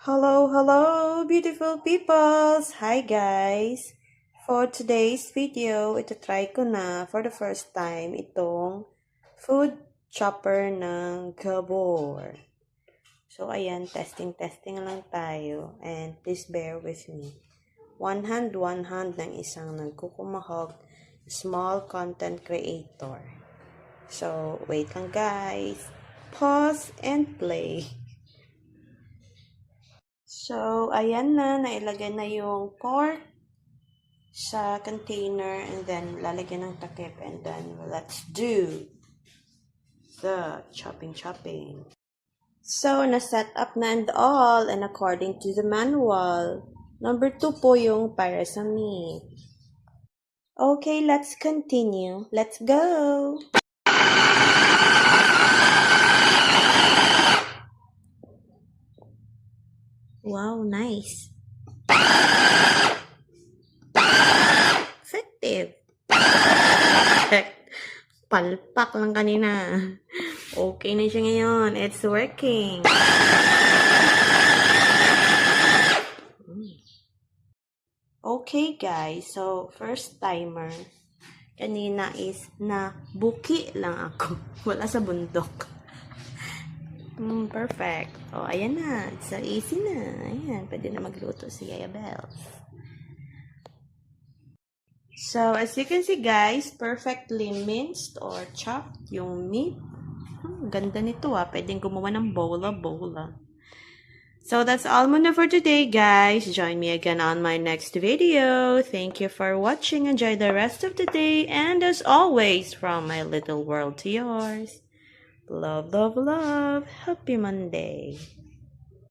Hello, beautiful peoples! Hi guys! For today's video, try ko na for the first time itong food chopper ng Gabor. So ayan, testing lang tayo and please bear with me. One hand ng isang nagkukumahog small content creator. So wait lang guys. Pause and play. So, ayan na, nailagay na yung cork sa container and then lalagyan ng takip and then let's do the chopping. So, na-set up na and all and according to the manual, number 2 po yung para sa meat. Okay, let's continue. Let's go! Wow, nice. Effective. Palpak lang kanina. Okay na siya ngayon. It's working. Okay guys, so first timer. Kanina is na buki lang ako. Wala sa bundok. Perfect. Oh, ayan na. So, easy na. Ayan, pwede na magluto si Yaya Bells. So, as you can see guys, perfectly minced or chopped yung meat. Ganda nito Pwedeng gumawa ng bola. So, that's all muna for today guys. Join me again on my next video. Thank you for watching. Enjoy the rest of the day. And as always, from my little world to yours. Love. Happy Monday.